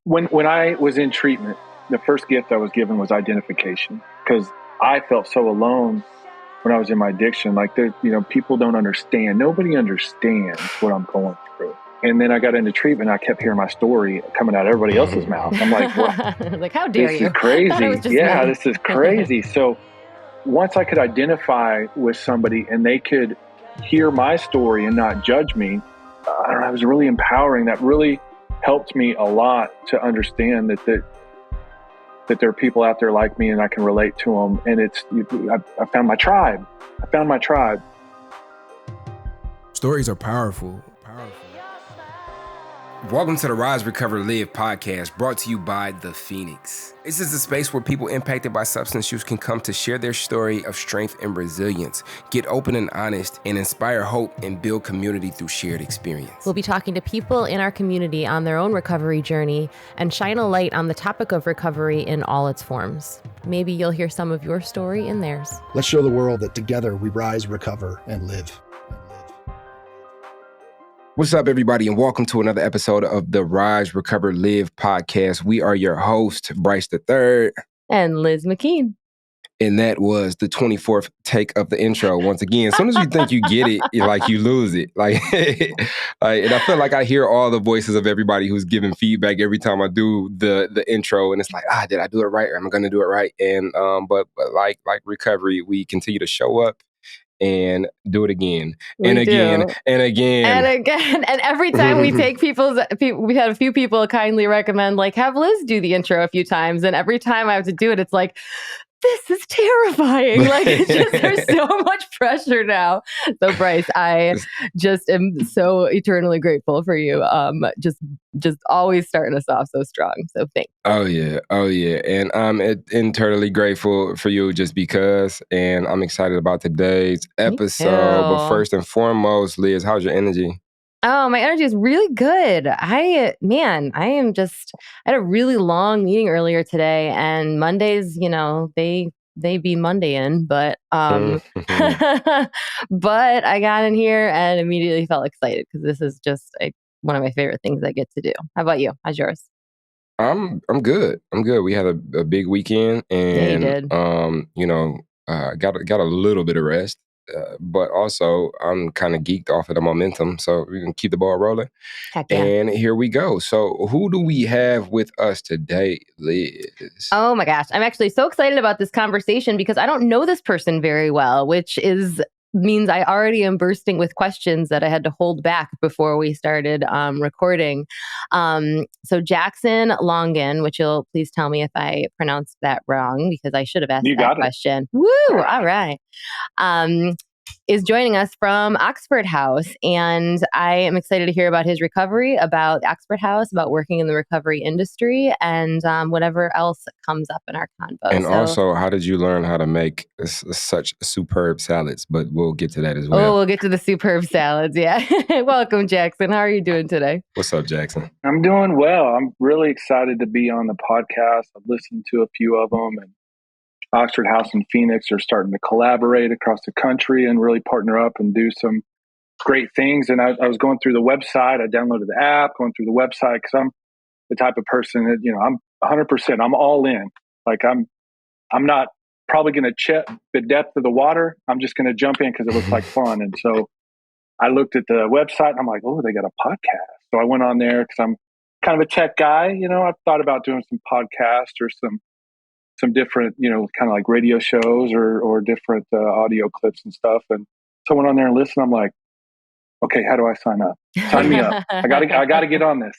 When I was in treatment, the first gift I was given was identification, because I felt so alone when I was in my addiction. Like, people don't understand. Nobody understands what I'm going through. And then I got into treatment. I kept hearing my story coming out of everybody else's mouth. I'm like, what? Like, how dare you? This is crazy. Yeah, me. this is crazy. So once I could identify with somebody and they could hear my story and not judge me, I don't know, it was really empowering. That really helped me a lot to understand that there are people out there like me and I can relate to them. And I found my tribe. Stories are powerful. Welcome to the Rise, Recover, Live podcast, brought to you by The Phoenix. This is a space where people impacted by substance use can come to share their story of strength and resilience, get open and honest, and inspire hope and build community through shared experience. We'll be talking to people in our community on their own recovery journey and shine a light on the topic of recovery in all its forms. Maybe you'll hear some of your story in theirs. Let's show the world that together we rise, recover, and live. What's up, everybody, and welcome to another episode of the Rise, Recover, Live podcast. We are your host, Bryce III. And Liz McKean. And that was the 24th take of the intro. Once again, as soon as you think you get it, you lose it. And I feel like I hear all the voices of everybody who's giving feedback every time I do the intro. And it's like, did I do it right? Or am I going to do it right? And but like recovery, we continue to show up and do it again and again. And every time we take we had a few people kindly recommend, like, have Liz do the intro a few times. And every time I have to do it, it's like, this is terrifying. Like, it's just, there's so much pressure now. So Bryce, I just am so eternally grateful for you. Just always starting us off so strong. So thanks. Oh yeah. And I'm internally grateful for you just because, and I'm excited about today's episode. But first and foremost, Liz, how's your energy? Oh, my energy is really good. I had a really long meeting earlier today, and Mondays, they be Monday-in, but but I got in here and immediately felt excited because this is just one of my favorite things I get to do. How about you? How's yours? I'm good. We had a big weekend, and yeah, you did. Got a little bit of rest. But also, I'm kind of geeked off of the momentum, so we can keep the ball rolling. Heck yeah. And here we go. So who do we have with us today, Liz? Oh my gosh. I'm actually so excited about this conversation because I don't know this person very well, which means I already am bursting with questions that I had to hold back before we started recording. So Jackson Longan, which you'll please tell me if I pronounced that wrong, because I should have asked that question. Woo! All right. Is joining us from Oxford House. And I am excited to hear about his recovery, about Oxford House, about working in the recovery industry, and whatever else comes up in our convo. And also, how did you learn how to make such superb salads? But we'll get to that as well. Oh, we'll get to the superb salads, yeah. Welcome, Jackson. How are you doing today? What's up, Jackson? I'm doing well. I'm really excited to be on the podcast. I've listened to a few of them, and Oxford House and Phoenix are starting to collaborate across the country and really partner up and do some great things. And I was going through the website. I downloaded the app, going through the website, because I'm the type of person that, I'm 100%. I'm all in. Like, I'm not probably going to check the depth of the water. I'm just going to jump in because it looks like fun. And so I looked at the website and I'm like, oh, they got a podcast. So I went on there because I'm kind of a tech guy. I've thought about doing some podcasts or some different, kind of like radio shows or different audio clips and stuff. And so I went on there and listened. I'm like, okay, how do I sign up? Sign me up. I gotta get on this.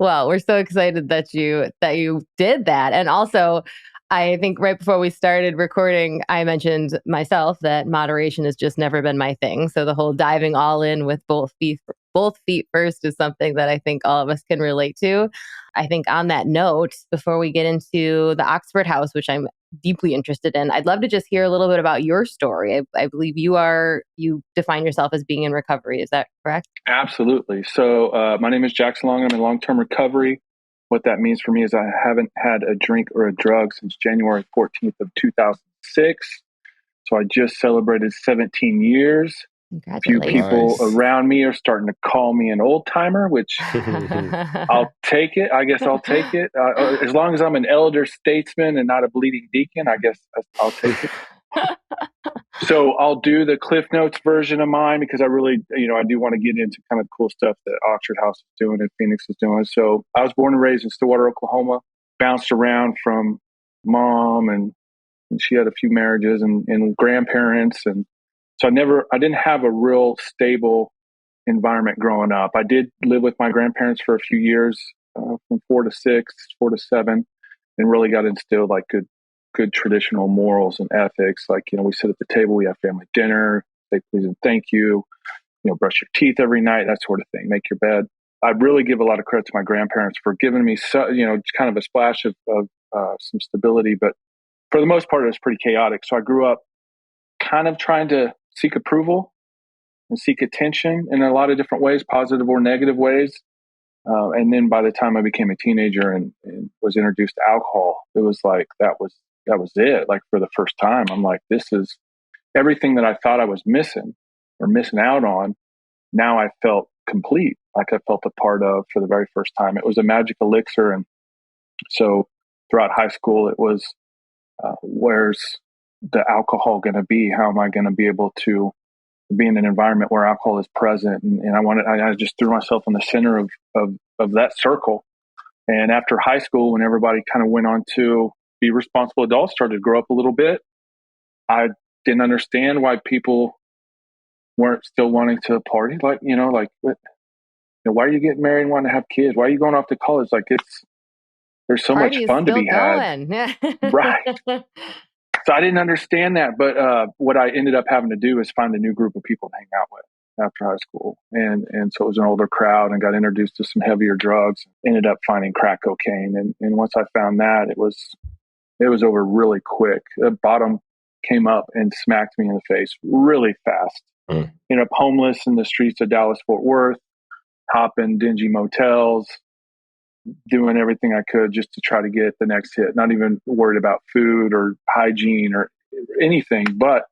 Well, we're so excited that you did that. And also, I think right before we started recording, I mentioned myself that moderation has just never been my thing. So the whole diving all in with both feet first is something that I think all of us can relate to. I think on that note, before we get into the Oxford House, which I'm deeply interested in, I'd love to just hear a little bit about your story. I believe you define yourself as being in recovery. Is that correct? Absolutely. So my name is Jackson Longan. I'm in long-term recovery. What that means for me is I haven't had a drink or a drug since January 14th of 2006. So I just celebrated 17 years. Few people Congratulations. Nice. around me are starting to call me an old timer, which I'll take it. I guess I'll take it. As long as I'm an elder statesman and not a bleeding deacon, I guess I'll take it. So I'll do the Cliff Notes version of mine because I really, I do want to get into kind of cool stuff that Oxford House is doing and Phoenix is doing. So I was born and raised in Stillwater, Oklahoma, bounced around from mom and she had a few marriages and grandparents. And so I didn't have a real stable environment growing up. I did live with my grandparents for a few years, from 4 to 6, 4 to 7, and really got instilled like good traditional morals and ethics. Like, we sit at the table, we have family dinner, say please and thank you, brush your teeth every night, that sort of thing, make your bed. I really give a lot of credit to my grandparents for giving me, kind of a splash of some stability. But for the most part, it was pretty chaotic. So I grew up kind of trying to seek approval and seek attention in a lot of different ways, positive or negative ways. And then by the time I became a teenager and was introduced to alcohol, it was like, that was it. Like for the first time, I'm like, this is everything that I thought I was missing or missing out on. Now I felt complete, like I felt a part of for the very first time. It was a magic elixir. And so throughout high school, it was, where's the alcohol going to be? How am I going to be able to be in an environment where alcohol is present? And I just threw myself in the center of that circle. And after high school, when everybody kind of went on to be responsible adults, started to grow up a little bit, I didn't understand why people weren't still wanting to party. Like, why are you getting married and wanting to have kids? Why are you going off to college? Like, there's so Party much is fun to still be had. going. Right. So I didn't understand that. But what I ended up having to do is find a new group of people to hang out with after high school. And so it was an older crowd and got introduced to some heavier drugs, ended up finding crack cocaine. And once I found that, it was over really quick. The bottom came up and smacked me in the face really fast. Ended up homeless in the streets of Dallas, Fort Worth, hopping dingy motels, doing everything I could just to try to get the next hit, not even worried about food or hygiene or anything, but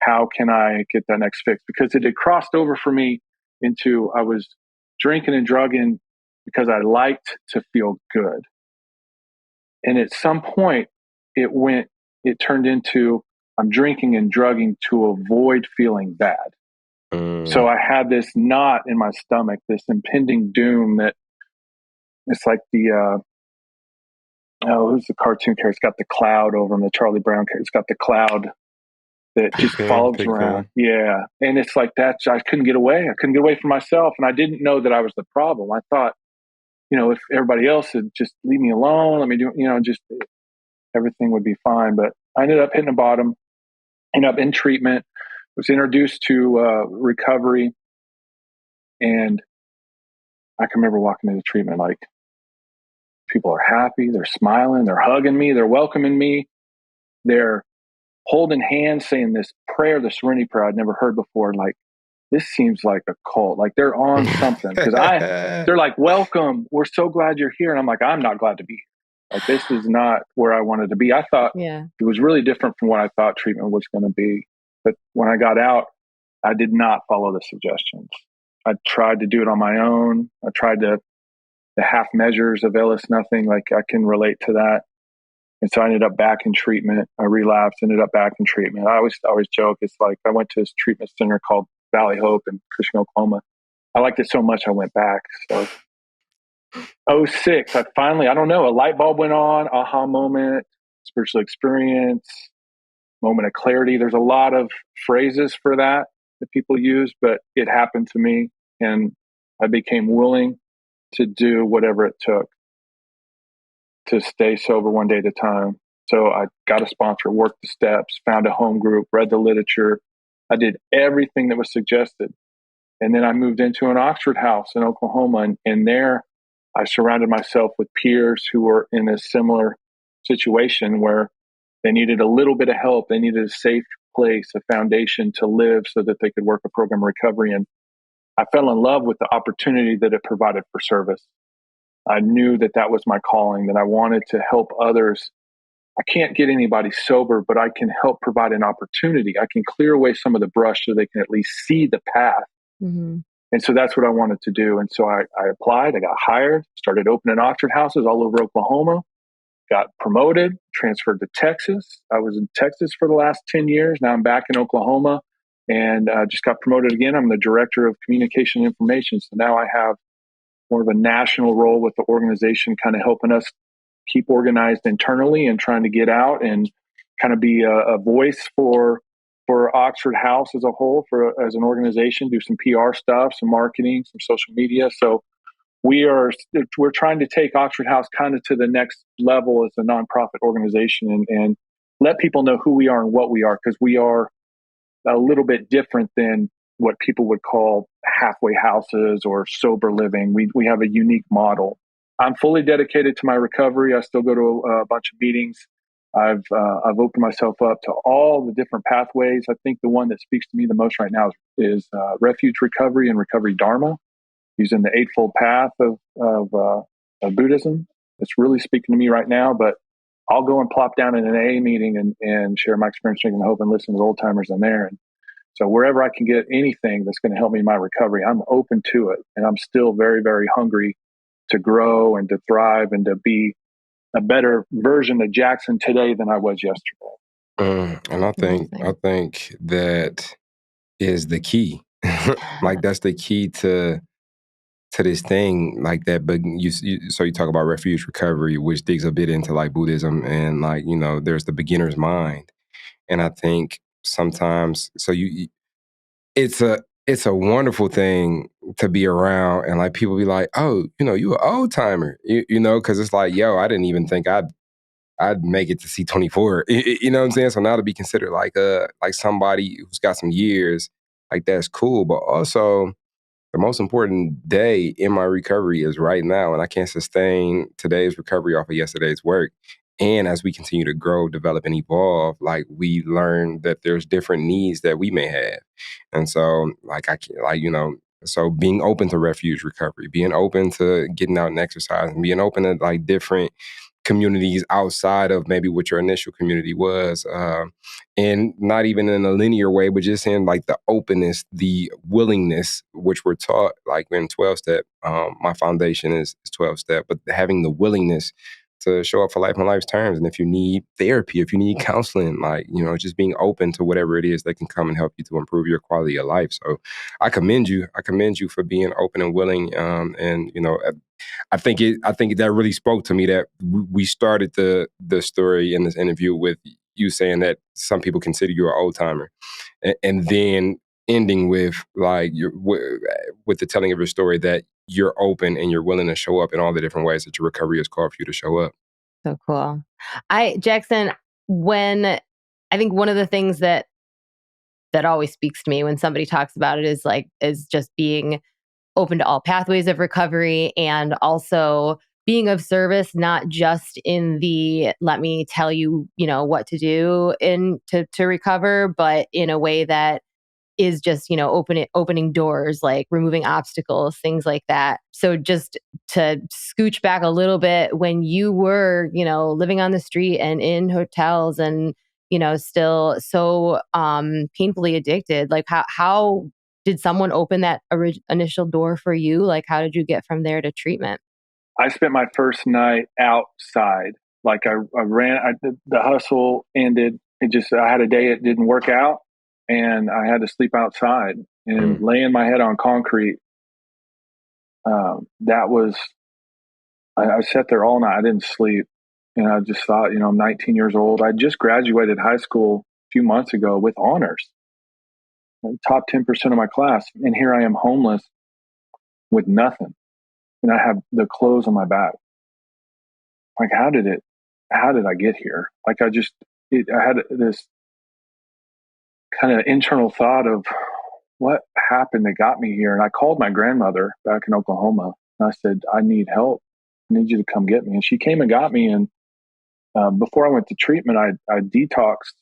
how can I get that next fix? Because it had crossed over for me into, I was drinking and drugging because I liked to feel good. And at some point it turned into, I'm drinking and drugging to avoid feeling bad. So I had this knot in my stomach, this impending doom that it's like who's the cartoon character? It's got the cloud over him, the Charlie Brown character. It's got the cloud that just follows around. Yeah. And it's like that. I couldn't get away. I couldn't get away from myself. And I didn't know that I was the problem. I thought, if everybody else would just leave me alone, let me do, just everything would be fine. But I ended up hitting the bottom, ended up in treatment, was introduced to recovery. And I can remember walking into treatment, like, people are happy, they're smiling, they're hugging me, they're welcoming me, they're holding hands, saying this prayer, the serenity prayer I'd never heard before. Like, this seems like a cult. Like, they're on something because they're like, welcome, we're so glad you're here. And I'm like, I'm not glad to be here. Like, this is not where I wanted to be. I thought it was really different from what I thought treatment was going to be. But when I got out, I did not follow the suggestions. I tried to do it on my own. I tried the half measures of Ellis nothing. Like, I can relate to that. And so I ended up back in treatment. I relapsed, ended up back in treatment. I always joke, it's like I went to this treatment center called Valley Hope in Cushing, Oklahoma. I liked it so much I went back. So 2006, I don't know, a light bulb went on, aha moment, spiritual experience, moment of clarity. There's a lot of phrases for that people use, but it happened to me. And I became willing to do whatever it took to stay sober one day at a time. So I got a sponsor, worked the steps, found a home group, read the literature. I did everything that was suggested. And then I moved into an Oxford House in Oklahoma. And there I surrounded myself with peers who were in a similar situation where they needed a little bit of help. They needed a safe place, a foundation to live so that they could work a program of recovery. And I fell in love with the opportunity that it provided for service. I knew that was my calling, that I wanted to help others I can't get anybody sober, but I can help provide an opportunity. I can clear away some of the brush so they can at least see the path. Mm-hmm. And so that's what I wanted to do. And so I applied, I got hired, started opening auction houses all over Oklahoma, got promoted, transferred to Texas. I was in Texas for the last 10 years. Now I'm back in Oklahoma and just got promoted again. I'm the director of communication and information. So now I have more of a national role with the organization, kind of helping us keep organized internally and trying to get out and kind of be a voice for Oxford House as a whole, as an organization, do some PR stuff, some marketing, some social media. So we're trying to take Oxford House kind of to the next level as a nonprofit organization and let people know who we are and what we are, because we are a little bit different than what people would call halfway houses or sober living. We have a unique model. I'm fully dedicated to my recovery. I still go to a bunch of meetings. I've opened myself up to all the different pathways. I think the one that speaks to me the most right now is refuge recovery and recovery dharma, using the Eightfold Path of Buddhism. It's really speaking to me right now. But I'll go and plop down in an AA meeting and share my experience drinking hope and listen to the old timers in there. And so wherever I can get anything that's going to help me in my recovery, I'm open to it. And I'm still very, very hungry to grow and to thrive and to be a better version of Jackson today than I was yesterday. And I think that is the key. Like that's the key to this thing like that. But so you talk about refuge recovery, which digs a bit into like Buddhism and like, you know, there's the beginner's mind. And I think sometimes, so it's a wonderful thing to be around and like people be like, oh, you know, you an old timer, you know, because it's like, yo, I didn't even think I'd make it to C24. You know what I'm saying? So now to be considered like somebody who's got some years, like that's cool. But also the most important day in my recovery is right now. And I can't sustain today's recovery off of yesterday's work. And as we continue to grow, develop, and evolve, like we learn that there's different needs that we may have. And so like I can't, like, you know, so being open to refuge recovery, being open to getting out and exercising, being open to like different communities outside of maybe what your initial community was, and not even in a linear way, but just in like the openness, the willingness, which we're taught like in 12-step. My foundation is 12-step, but having the willingness to show up for life on life's terms. And if you need therapy, if you need counseling, like, you know, just being open to whatever it is that can come and help you to improve your quality of life. So I commend you. I commend you for being open and willing. And, you know, I think that really spoke to me that we started the story in this interview with you saying that some people consider you an old timer, and then ending with like with the telling of your story that you're open and you're willing to show up in all the different ways that your recovery has called for you to show up. So cool. Jackson, when I think one of the things that always speaks to me when somebody talks about it is just being open to all pathways of recovery and also being of service, not just in the let me tell you, you know, what to do to recover, but in a way that is just, you know, opening doors, like removing obstacles, things like that. So just to scooch back a little bit, when you were, you know, living on the street and in hotels and, you know, still so painfully addicted, like how did someone open that initial door for you? Like, how did you get from there to treatment? I spent my first night outside. Like I ran, the hustle ended. I had a day it didn't work out and I had to sleep outside and laying my head on concrete. I sat there all night. I didn't sleep. And I just thought, you know, I'm 19 years old. I just graduated high school a few months ago with honors, top 10% of my class. And here I am homeless with nothing. And I have the clothes on my back. Like, how did I get here? Like, I had this kind of internal thought of what happened that got me here. And I called my grandmother back in Oklahoma and I said, I need help. I need you to come get me. And she came and got me. And before I went to treatment, I detoxed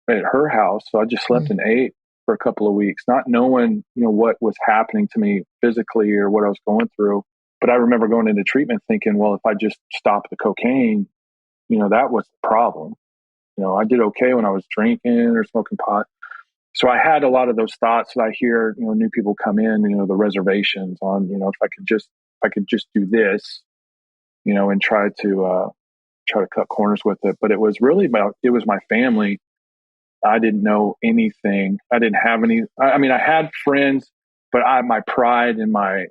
at her house. So I just slept and ate for a couple of weeks, not knowing, you know, what was happening to me physically or what I was going through. But I remember going into treatment thinking, well, if I just stop the cocaine, that was the problem. I did okay when I was drinking or smoking pot. So I had a lot of those thoughts that I hear, new people come in, the reservations on, if I could just do this, and try to cut corners with it. But it was really it was my family. I didn't know anything. I didn't have any. I mean, I had friends, but my pride and my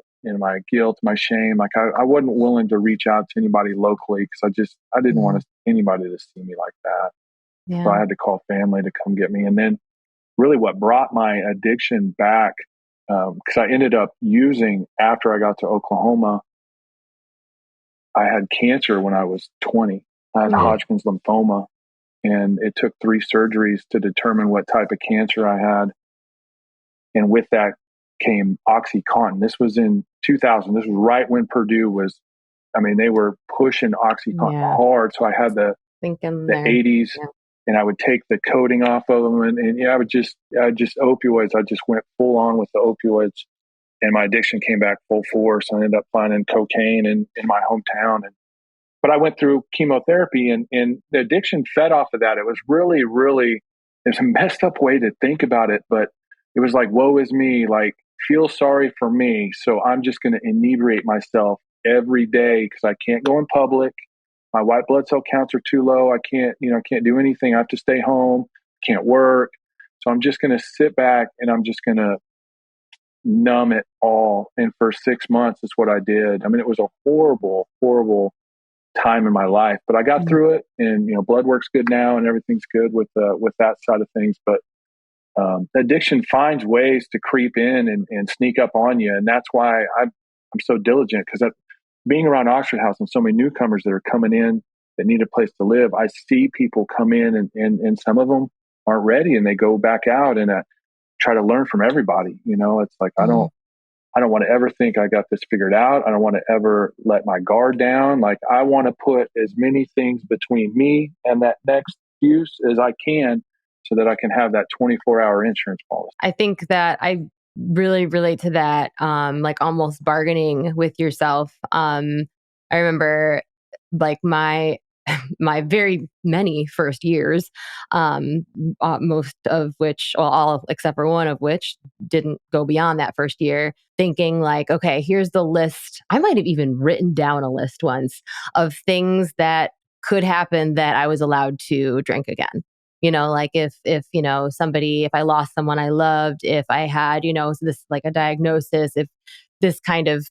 guilt, my shame, like I wasn't willing to reach out to anybody locally because I didn't want anybody to see me like that. Yeah. So I had to call family to come get me. And then really what brought my addiction back, because I ended up using after I got to Oklahoma, I had cancer when I was 20. I had Hodgkin's lymphoma, and it took 3 surgeries to determine what type of cancer I had. And with that came OxyContin. This was in 2000. This was right when Purdue was, they were pushing OxyContin hard. So I had the 80s, and I would take the coating off of them. And I would just opioids. I just went full on with the opioids, and my addiction came back full force. I ended up finding cocaine in my hometown. But I went through chemotherapy, and the addiction fed off of that. It was really, really, it's a messed up way to think about it, but it was like, woe is me, like, feel sorry for me. So I'm just going to inebriate myself every day because I can't go in public. My white blood cell counts are too low. I can't do anything. I have to stay home, can't work. So I'm just going to sit back and I'm just going to numb it all. And for 6 months, is what I did. It was a horrible, horrible time in my life, but I got through it, and blood work's good now, and everything's good with that side of things. But addiction finds ways to creep in and sneak up on you, and that's why I'm so diligent, because being around Oxford House and so many newcomers that are coming in that need a place to live, I see people come in and some of them aren't ready, and they go back out, and I try to learn from everybody. It's like I don't want to ever think I got this figured out. I don't want to ever let my guard down. Like, I want to put as many things between me and that next use as I can so that I can have that 24-hour insurance policy. I think that I really relate to that, like almost bargaining with yourself. I remember like my very many first years, most of which, well, all except for one of which didn't go beyond that first year, thinking like, okay, here's the list. I might have even written down a list once of things that could happen that I was allowed to drink again. Like if I lost someone I loved, if I had, this like a diagnosis, if this kind of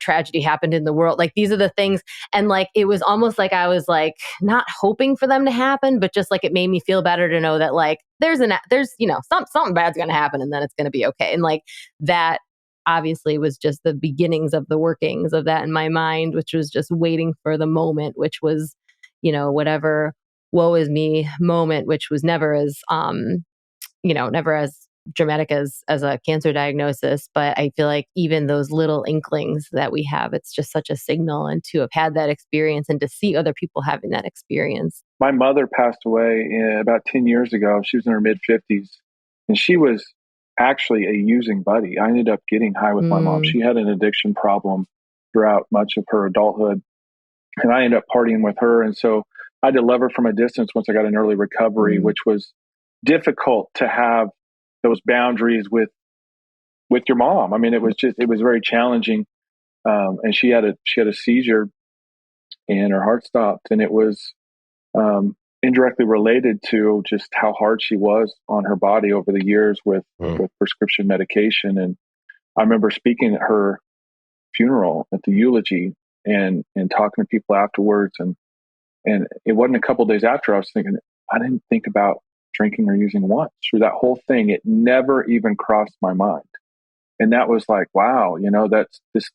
tragedy happened in the world. Like, these are the things. And like, it was almost like I was like not hoping for them to happen, but just like it made me feel better to know that like there's something bad's going to happen, and then it's going to be okay. And like that obviously was just the beginnings of the workings of that in my mind, which was just waiting for the moment, which was, whatever woe is me moment, which was never as never as dramatic as a cancer diagnosis. But I feel like even those little inklings that we have, it's just such a signal, and to have had that experience and to see other people having that experience. My mother passed away about 10 years ago. She was in her mid-50s, and she was actually a using buddy. I ended up getting high with my mom. She had an addiction problem throughout much of her adulthood, and I ended up partying with her. And so I had to love her from a distance once I got an early recovery, which was difficult to have those boundaries with your mom. It was very challenging. And she had a seizure, and her heart stopped, and it was indirectly related to just how hard she was on her body over the years with prescription medication. And I remember speaking at her funeral, at the eulogy, and talking to people afterwards. And it wasn't a couple of days after I was thinking, I didn't think about drinking or using once through that whole thing. It never even crossed my mind. And that was like, wow, that's this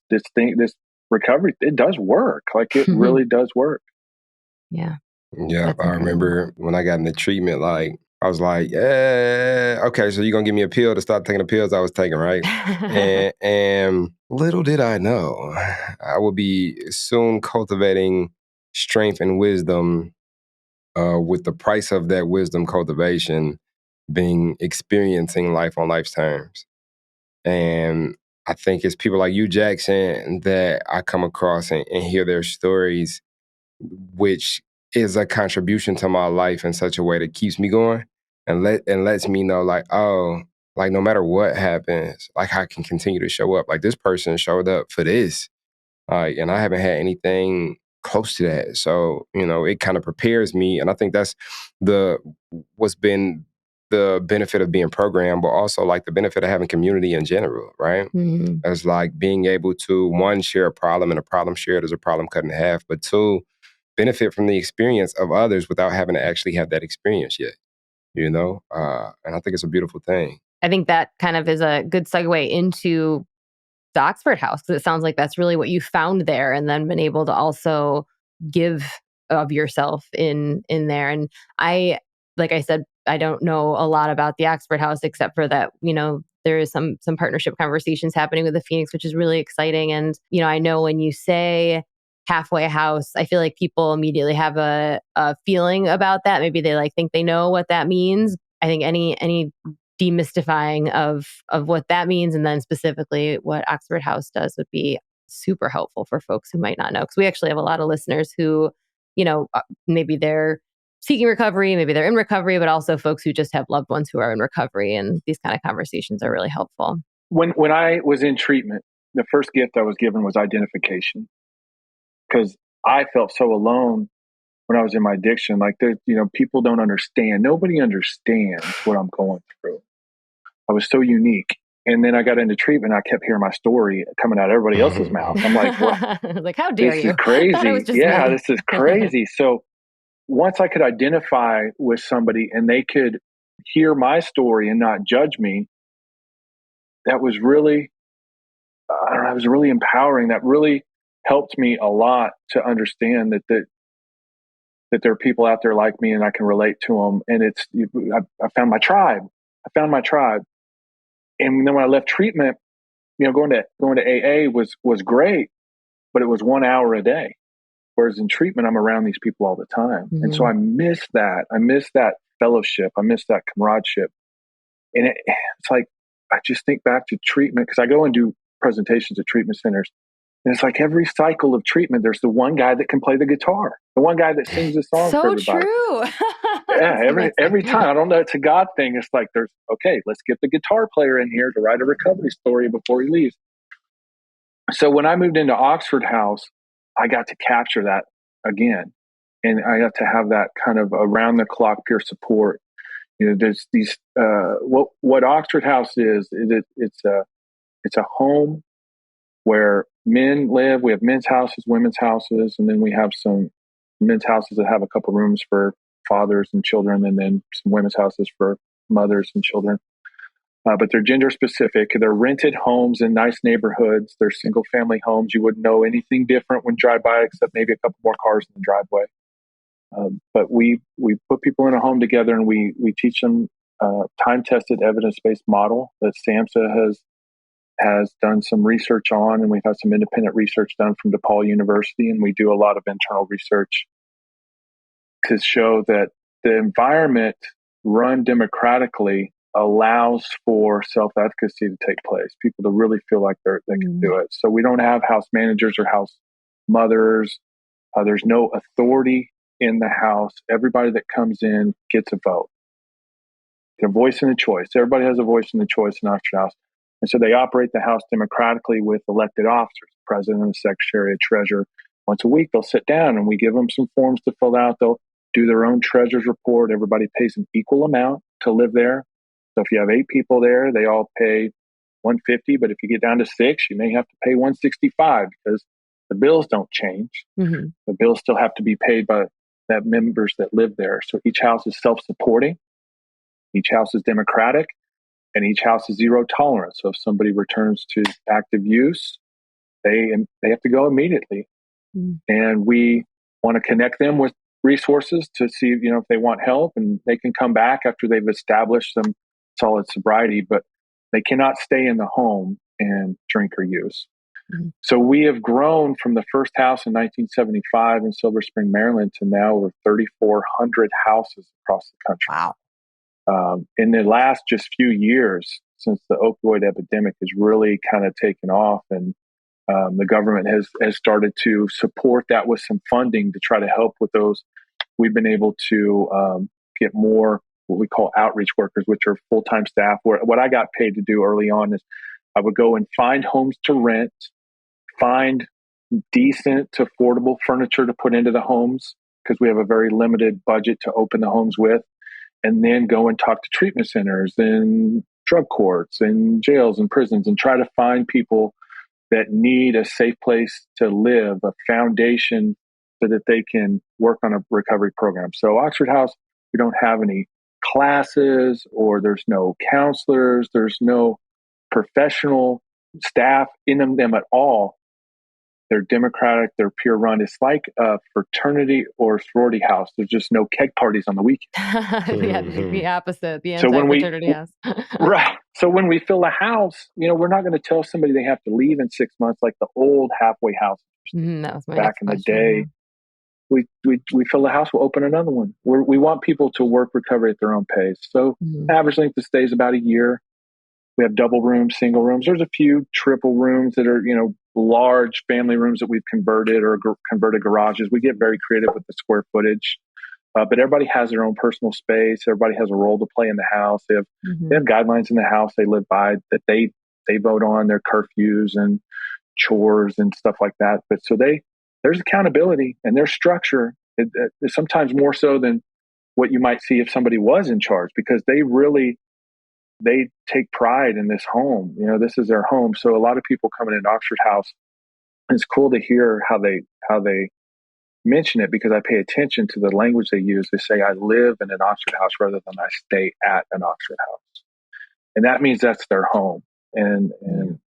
recovery, it does work. Like, it really does work. Yeah. Yeah. I remember when I got into treatment, like, I was like, yeah, okay, so you're going to give me a pill to stop taking the pills I was taking, right? and little did I know, I would be soon cultivating strength and wisdom, with the price of that wisdom cultivation being experiencing life on life's terms. And I think it's people like you, Jackson, that I come across and hear their stories, which is a contribution to my life in such a way that keeps me going and lets me know like, oh, like no matter what happens, like I can continue to show up. Like this person showed up for this, and I haven't had anything close to that. So, it kind of prepares me. And I think that's the what's been the benefit of being programmed, but also like the benefit of having community in general, right? Mhm. As like being able to, one, share a problem, and a problem shared is a problem cut in half, but two, benefit from the experience of others without having to actually have that experience yet, And I think it's a beautiful thing. I think that kind of is a good segue into the Oxford House, because it sounds like that's really what you found there, and then been able to also give of yourself in there. And like I said, I don't know a lot about the Oxford House except for that, there is some partnership conversations happening with the Phoenix, which is really exciting. And, I know when you say halfway house, I feel like people immediately have a feeling about that. Maybe they think they know what that means. I think any demystifying of what that means, and then specifically what Oxford House does, would be super helpful for folks who might not know. Because we actually have a lot of listeners who, maybe they're seeking recovery, maybe they're in recovery, but also folks who just have loved ones who are in recovery. And these kind of conversations are really helpful. When I was in treatment, the first gift I was given was identification, because I felt so alone when I was in my addiction. Like, people don't understand. Nobody understands what I'm going through. I was so unique. And then I got into treatment. I kept hearing my story coming out of everybody else's mouth. I'm like, well, like, how dare this you? is crazy. I thought it was just Yeah, me. this is crazy. So once I could identify with somebody and they could hear my story and not judge me, that was really, I don't know, it was really empowering. That really helped me a lot to understand that there are people out there like me and I can relate to them. And I found my tribe. And then when I left treatment, going to AA was great, but it was 1 hour a day. Whereas in treatment, I'm around these people all the time. Mm-hmm. And so I miss that. I miss that fellowship. I miss that comradeship. And it's like, I just think back to treatment, because I go and do presentations at treatment centers. And it's like every cycle of treatment, there's the one guy that can play the guitar, the one guy that sings a song for everybody. True. Yeah, every time. I don't know, it's a God thing. It's like let's get the guitar player in here to write a recovery story before he leaves. So when I moved into Oxford House, I got to capture that again. And I got to have that kind of around the clock peer support. There's these, what Oxford House is it's a home where men live. We have men's houses, women's houses, and then we have some men's houses that have a couple rooms for fathers and children, and then some women's houses for mothers and children. But they're gender specific. They're rented homes in nice neighborhoods. They're single family homes. You wouldn't know anything different when drive by, except maybe a couple more cars in the driveway. But we put people in a home together, and we teach them time tested evidence based model that SAMHSA has done some research on, and we've had some independent research done from DePaul University, and we do a lot of internal research to show that the environment run democratically allows for self-efficacy to take place, people to really feel like they can do it. So we don't have house managers or house mothers. There's no authority in the house. Everybody that comes in gets a vote. Their voice and a choice. Everybody has a voice and a choice in Oxford House. And so they operate the house democratically with elected officers, president, secretary, treasurer. Once a week, they'll sit down and we give them some forms to fill out. They'll do their own treasurer's report. Everybody pays an equal amount to live there. So if you have 8 people there, they all pay $150. But if you get down to 6, you may have to pay $165 because the bills don't change. Mm-hmm. The bills still have to be paid by the members that live there. So each house is self-supporting. Each house is democratic. And each house is zero tolerance. So if somebody returns to active use, they have to go immediately. Mm. And we want to connect them with resources to see, if they want help, and they can come back after they've established some solid sobriety, but they cannot stay in the home and drink or use. Mm-hmm. So we have grown from the first house in 1975 in Silver Spring, Maryland, to now over 3,400 houses across the country. Wow. In the last just few years, since the opioid epidemic has really kind of taken off, and the government has started to support that with some funding to try to help with those we've been able to get more what we call outreach workers, which are full-time staff. Where what I got paid to do early on is I would go and find homes to rent, find decent to affordable furniture to put into the homes because we have a very limited budget to open the homes with, and then go and talk to treatment centers and drug courts and jails and prisons and try to find people that need a safe place to live, a foundation so that they can work on a recovery program. So Oxford House, we don't have any classes, or there's no counselors, there's no professional staff in them at all. They're democratic, they're peer run. It's like a fraternity or sorority house. There's just no keg parties on the weekend. Yeah, the opposite, the So when anti-fraternity house. right. So when we fill a house, we're not going to tell somebody they have to leave in 6 months like the old halfway houses. That was my back next in the question, day. yeah. We fill the house, we'll open another one. We want people to work recovery at their own pace. So average length of stay is about a year. We have double rooms, single rooms. There's a few triple rooms that are, large family rooms that we've converted or converted garages. We get very creative with the square footage. But everybody has their own personal space. Everybody has a role to play in the house. They have guidelines in the house they live by that they vote on, their curfews and chores and stuff like that. But so there's accountability and there's structure. It sometimes more so than what you might see if somebody was in charge, because they take pride in this home. This is their home. So a lot of people coming into Oxford House, it's cool to hear how they mention it, because I pay attention to the language they use. They say, I live in an Oxford House rather than I stay at an Oxford House. And that means that's their home. And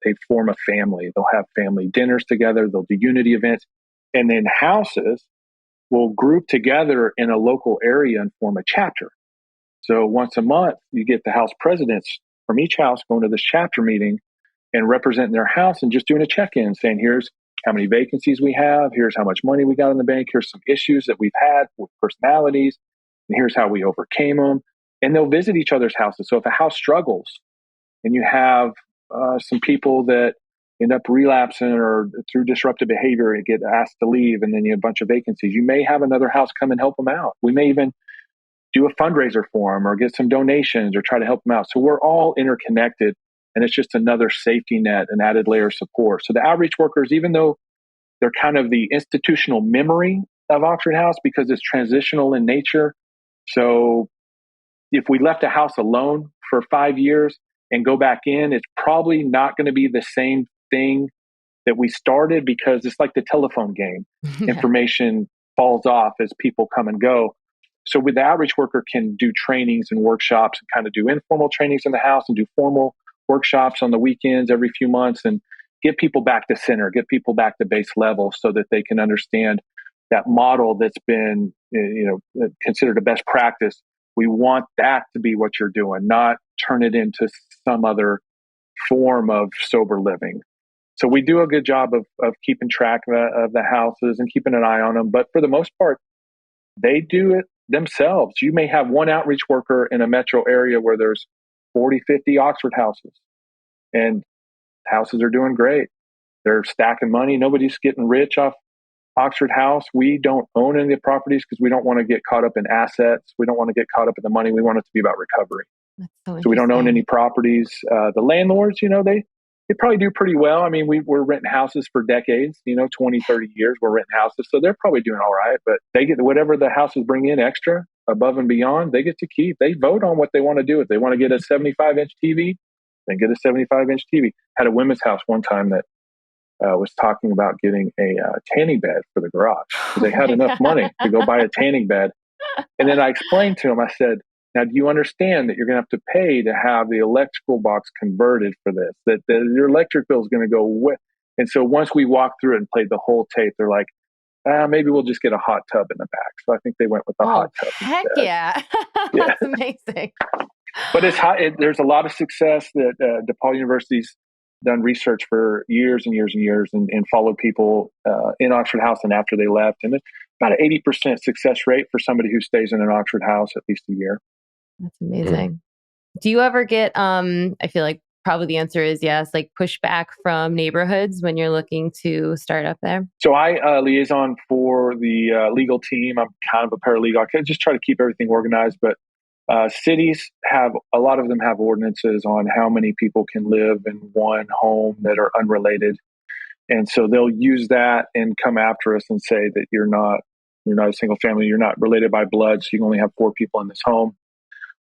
they form a family. They'll have family dinners together. They'll do unity events. And then houses will group together in a local area and form a chapter. So once a month, you get the house presidents from each house going to this chapter meeting and representing their house and just doing a check-in, saying, here's how many vacancies we have. Here's how much money we got in the bank. Here's some issues that we've had with personalities. And here's how we overcame them. And they'll visit each other's houses. So if a house struggles and you have some people that end up relapsing or through disruptive behavior and get asked to leave, and then you have a bunch of vacancies, you may have another house come and help them out. We may even do a fundraiser for them or get some donations or try to help them out. So we're all interconnected, and it's just another safety net, an added layer of support. So the outreach workers, even though they're kind of the institutional memory of Oxford House because it's transitional in nature. So if we left a house alone for 5 years and go back in, it's probably not going to be the same thing that we started, because it's like the telephone game. Information falls off as people come and go. So with the outreach worker can do trainings and workshops and kind of do informal trainings in the house and do formal workshops on the weekends every few months and get people back to center, get people back to base level so that they can understand that model that's been, considered a best practice. We want that to be what you're doing, not turn it into some other form of sober living. So we do a good job of keeping track of the houses and keeping an eye on them. But for the most part, they do it themselves. You may have one outreach worker in a metro area where there's 40, 50 Oxford houses, and houses are doing great. They're stacking money. Nobody's getting rich off Oxford House. We don't own any of the properties because we don't want to get caught up in assets. We don't want to get caught up in the money. We want it to be about recovery. That's so we don't own any properties. The landlords, they probably do pretty well. I mean, we're renting houses for decades, 20, 30 years. We're renting houses. So they're probably doing all right. But they get whatever the houses bring in extra above and beyond, they get to keep. They vote on what they want to do. If they want to get a 75-inch TV, then get a 75-inch TV. Had a women's house one time that was talking about getting a tanning bed for the garage. They had enough money to go buy a tanning bed. And then I explained to them, I said, now, do you understand that you're going to have to pay to have the electrical box converted for this? That your electric bill is going to go with. And so once we walked through it and played the whole tape, they're like, maybe we'll just get a hot tub in the back. So I think they went with the hot tub. Heck instead. yeah. Yeah. That's amazing. But it's hot. There's a lot of success that DePaul University's done research for years and years and years and followed people in Oxford House and after they left. And it's about an 80% success rate for somebody who stays in an Oxford House at least a year. That's amazing. Do you ever get, I feel like probably the answer is yes, like pushback from neighborhoods when you're looking to start up there? So I liaison for the legal team. I'm kind of a paralegal. I just try to keep everything organized, but cities have, a lot of them have ordinances on how many people can live in one home that are unrelated. And so they'll use that and come after us and say that you're not a single family, you're not related by blood, so you can only have 4 people in this home.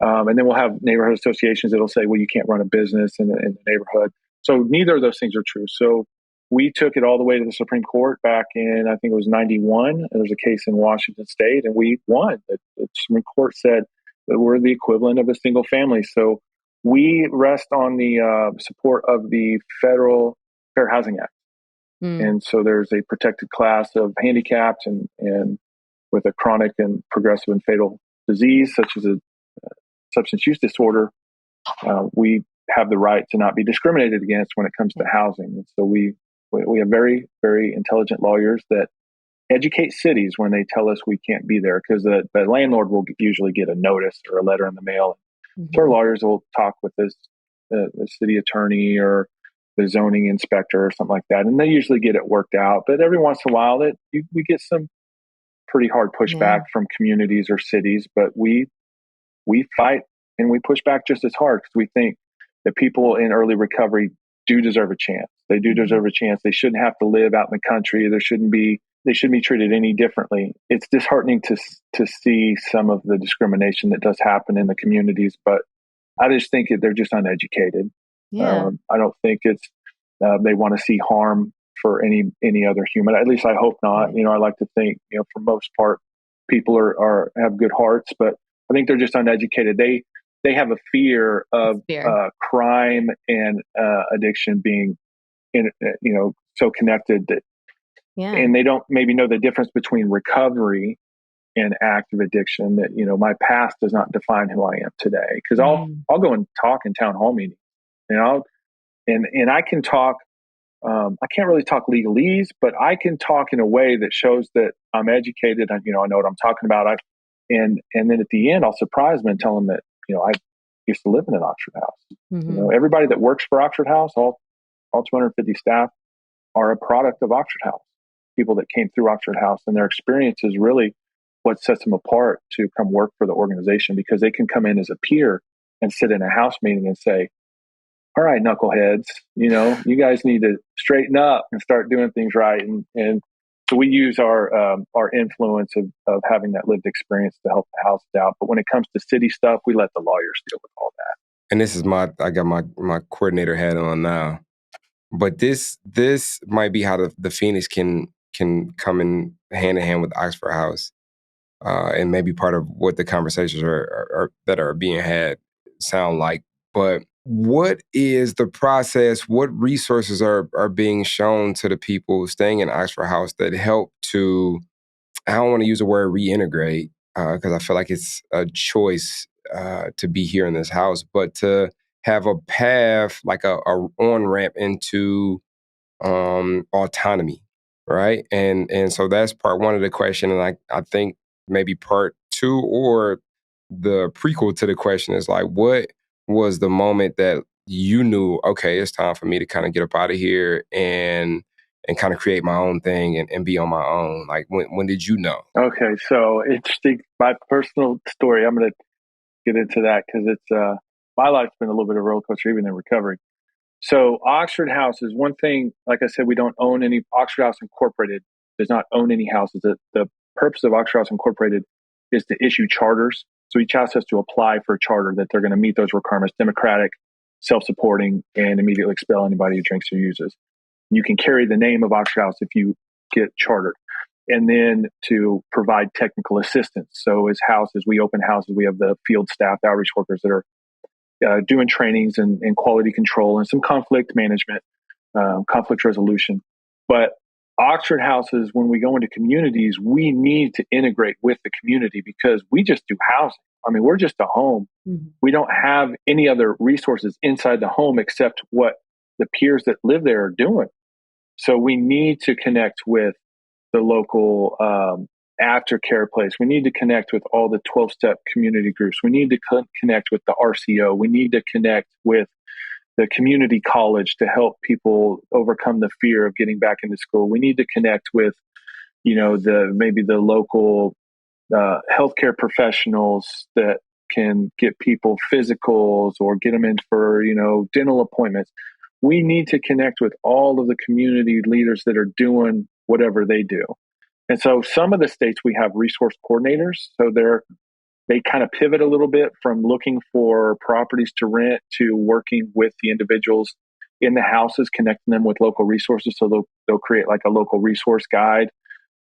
And then we'll have neighborhood associations that'll say, well, you can't run a business in the neighborhood. So neither of those things are true. So we took it all the way to the Supreme Court back in, I think it was 91. There was a case in Washington State, and we won. The Supreme Court said that we're the equivalent of a single family. So we rest on the support of the Federal Fair Housing Act. And so there's a protected class of handicapped and with a chronic and progressive and fatal disease, such as a substance use disorder. We have the right to not be discriminated against when it comes to housing. And so we have very, very intelligent lawyers that educate cities when they tell us we can't be there, because the landlord will usually get a notice or a letter in the mail. So our lawyers will talk with the city attorney or the zoning inspector or something like that, and they usually get it worked out. But every once in a while, we get some pretty hard pushback from communities or cities. But we fight and we push back just as hard, because we think that people in early recovery do deserve a chance. They do deserve a chance. They shouldn't have to live out in the country. They shouldn't be treated any differently. It's disheartening to see some of the discrimination that does happen in the communities, but I just think they're just uneducated. Yeah. I don't think it's they want to see harm for any other human. At least I hope not. I like to think, for most part, people have good hearts, but I think they're just uneducated. They have a fear of crime and addiction being so connected that, and they don't maybe know the difference between recovery and active addiction. That my past does not define who I am today. Because I'll go and talk in town hall meetings, and I can talk. I can't really talk legalese, but I can talk in a way that shows that I'm educated. I know what I'm talking about. And then at the end, I'll surprise them and tell them that I used to live in an Oxford House. Everybody that works for Oxford House, all 250 staff, are a product of Oxford House. People that came through Oxford House, and their experience is really what sets them apart to come work for the organization, because they can come in as a peer and sit in a house meeting and say, all right, knuckleheads, you guys need to straighten up and start doing things right. And so we use our influence of having that lived experience to help the houses out. But when it comes to city stuff, we let the lawyers deal with all that. And this is I got my coordinator hat on now. But this might be how the Phoenix can come in hand with Oxford House, and maybe part of what the conversations are that are being had sound like. But what is the process? What resources are being shown to the people staying in Oxford House that help to, I don't want to use the word reintegrate, because I feel like it's a choice to be here in this house, but to have a path, like a on-ramp into autonomy, right? And so that's part one of the question. And I think maybe part two, or the prequel to the question, is like, what was the moment that you knew, okay, it's time for me to kind of get up out of here and kind of create my own thing and be on my own? Like, when did you know? Okay, so interesting. My personal story, I'm going to get into that, because it's my life's been a little bit of a roller coaster, even in recovery. So Oxford House is one thing. Like I said, we don't own any. Oxford House Incorporated does not own any houses. The purpose of Oxford House Incorporated is to issue charters. So each house has to apply for a charter that they're going to meet those requirements: democratic, self-supporting, and immediately expel anybody who drinks or uses. You can carry the name of Oxford House if you get chartered. And then to provide technical assistance. So as houses, we open houses, we have the field staff, outreach workers that are doing trainings and quality control and some conflict management, conflict resolution. But Oxford houses, when we go into communities, we need to integrate with the community, because we just do housing. I mean, we're just a home. We don't have any other resources inside the home except what the peers that live there are doing. So we need to connect with the local aftercare place. We need to connect with all the 12-step community groups. We need to connect with the RCO. We need to connect with the community college to help people overcome the fear of getting back into school. We need to connect with, maybe the local healthcare professionals that can get people physicals or get them in for, dental appointments. We need to connect with all of the community leaders that are doing whatever they do. And so some of the states we have resource coordinators. So they kind of pivot a little bit from looking for properties to rent to working with the individuals in the houses, connecting them with local resources. So they'll create like a local resource guide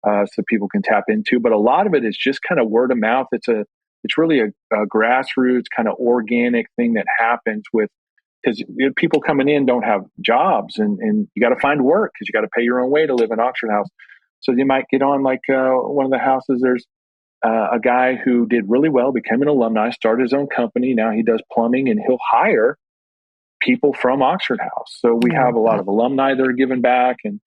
so people can tap into. But a lot of it is just kind of word of mouth. It's really a grassroots kind of organic thing that happens because people coming in don't have jobs, and you got to find work because you got to pay your own way to live in Oxford House. So you might get on like one of the houses. There's a guy who did really well, became an alumni, started his own company. Now he does plumbing, and he'll hire people from Oxford House. So we have a lot of alumni that are giving back, and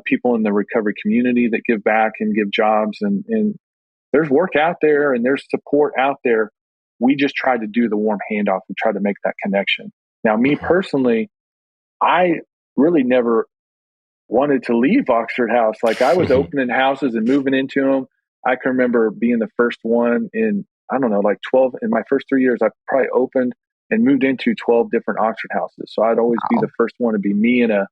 people in the recovery community that give back and give jobs. And there's work out there and there's support out there. We just try to do the warm handoff and try to make that connection. Now, me personally, I really never wanted to leave Oxford House. Like I was opening houses and moving into them. I can remember being the first one in, I don't know, like 12, in my first 3 years, I probably opened and moved into 12 different Oxford houses. So I'd always be the first one to be me and a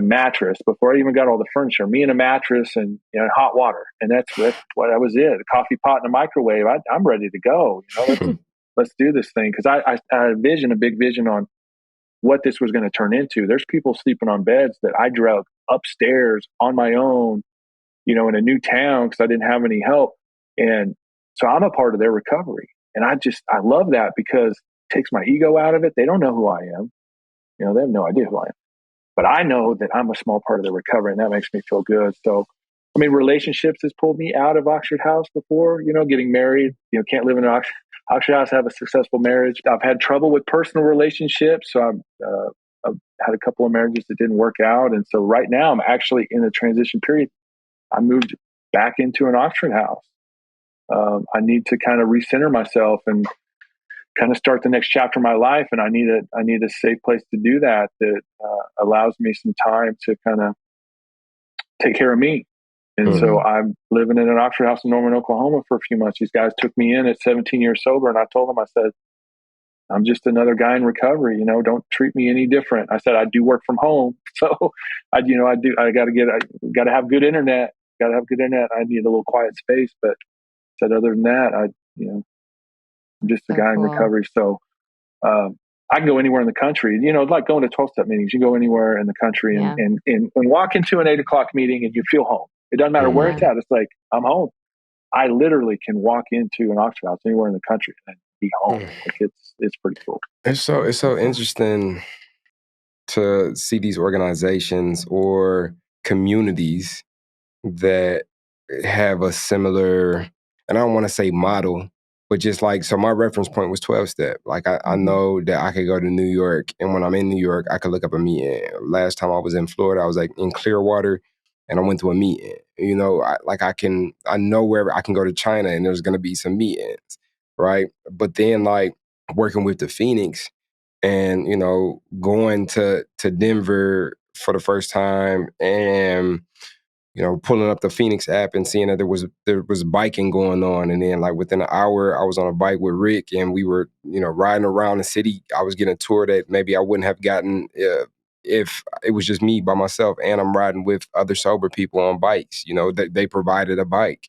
mattress before I even got all the furniture, me and a mattress and hot water. And that's what that was it. A coffee pot and a microwave. I'm ready to go. Let's do this thing. Cause I had a big vision on what this was going to turn into. There's people sleeping on beds that I drug upstairs on my own, in a new town because I didn't have any help. And so I'm a part of their recovery. And I love that because it takes my ego out of it. They don't know who I am. They have no idea who I am. But I know that I'm a small part of the recovery, and that makes me feel good. So, I mean, relationships has pulled me out of Oxford House before, getting married, can't live in Oxford House, have a successful marriage. I've had trouble with personal relationships. So I've had a couple of marriages that didn't work out. And so right now I'm actually in a transition period. I moved back into an Oxford House. I need to kind of recenter myself and kind of start the next chapter of my life. And I need a safe place to do that allows me some time to kind of take care of me. And so I'm living in an Oxford House in Norman, Oklahoma for a few months. These guys took me in at 17 years sober. And I told them, I said, I'm just another guy in recovery, don't treat me any different. I said, I do work from home. So I got to have good internet, I need a little quiet space. But I said, other than that, I'm just a guy in recovery. So, I can go anywhere in the country, it's like going to 12-step meetings. You go anywhere in the country and walk into an 8:00 meeting and you feel home. It doesn't matter where it's at. It's like, I'm home. I literally can walk into an Oxford House anywhere in the country and be home. Like it's pretty cool. It's so interesting to see these organizations or communities that have a similar, and I don't want to say model, but just like, so my reference point was 12-step. Like I know that I could go to New York, and when I'm in New York, I could look up a meeting. Last time I was in Florida, I was like in Clearwater, and I went to a meeting. I know where I can go to China, and there's going to be some meetings, right? But then like working with the Phoenix, and going to Denver for the first time, and pulling up the Phoenix app and seeing that there was biking going on. And then like within an hour, I was on a bike with Rick, and we were, riding around the city. I was getting a tour that maybe I wouldn't have gotten if it was just me by myself, and I'm riding with other sober people on bikes, they provided a bike,